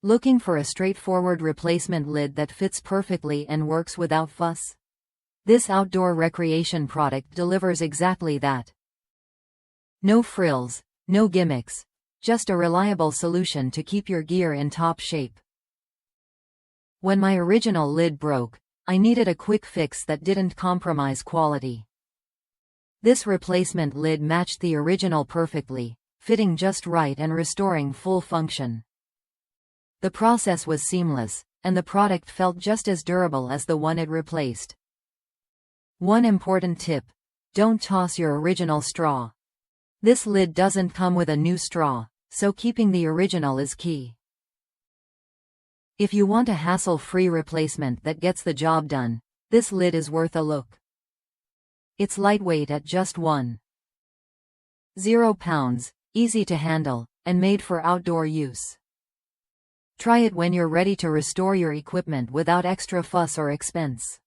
Looking for a straightforward replacement lid that fits perfectly and works without fuss? This outdoor recreation product delivers exactly that. No frills, no gimmicks, just a reliable solution to keep your gear in top shape. When my original lid broke, I needed a quick fix that didn't compromise quality. This replacement lid matched the original perfectly, fitting just right and restoring full function. The process was seamless, and the product felt just as durable as the one it replaced. One important tip: don't toss your original straw. This lid doesn't come with a new straw, so keeping the original is key. If you want a hassle-free replacement that gets the job done, this lid is worth a look. It's lightweight at just 1.0 pounds, easy to handle, and made for outdoor use. Try it when you're ready to restore your equipment without extra fuss or expense.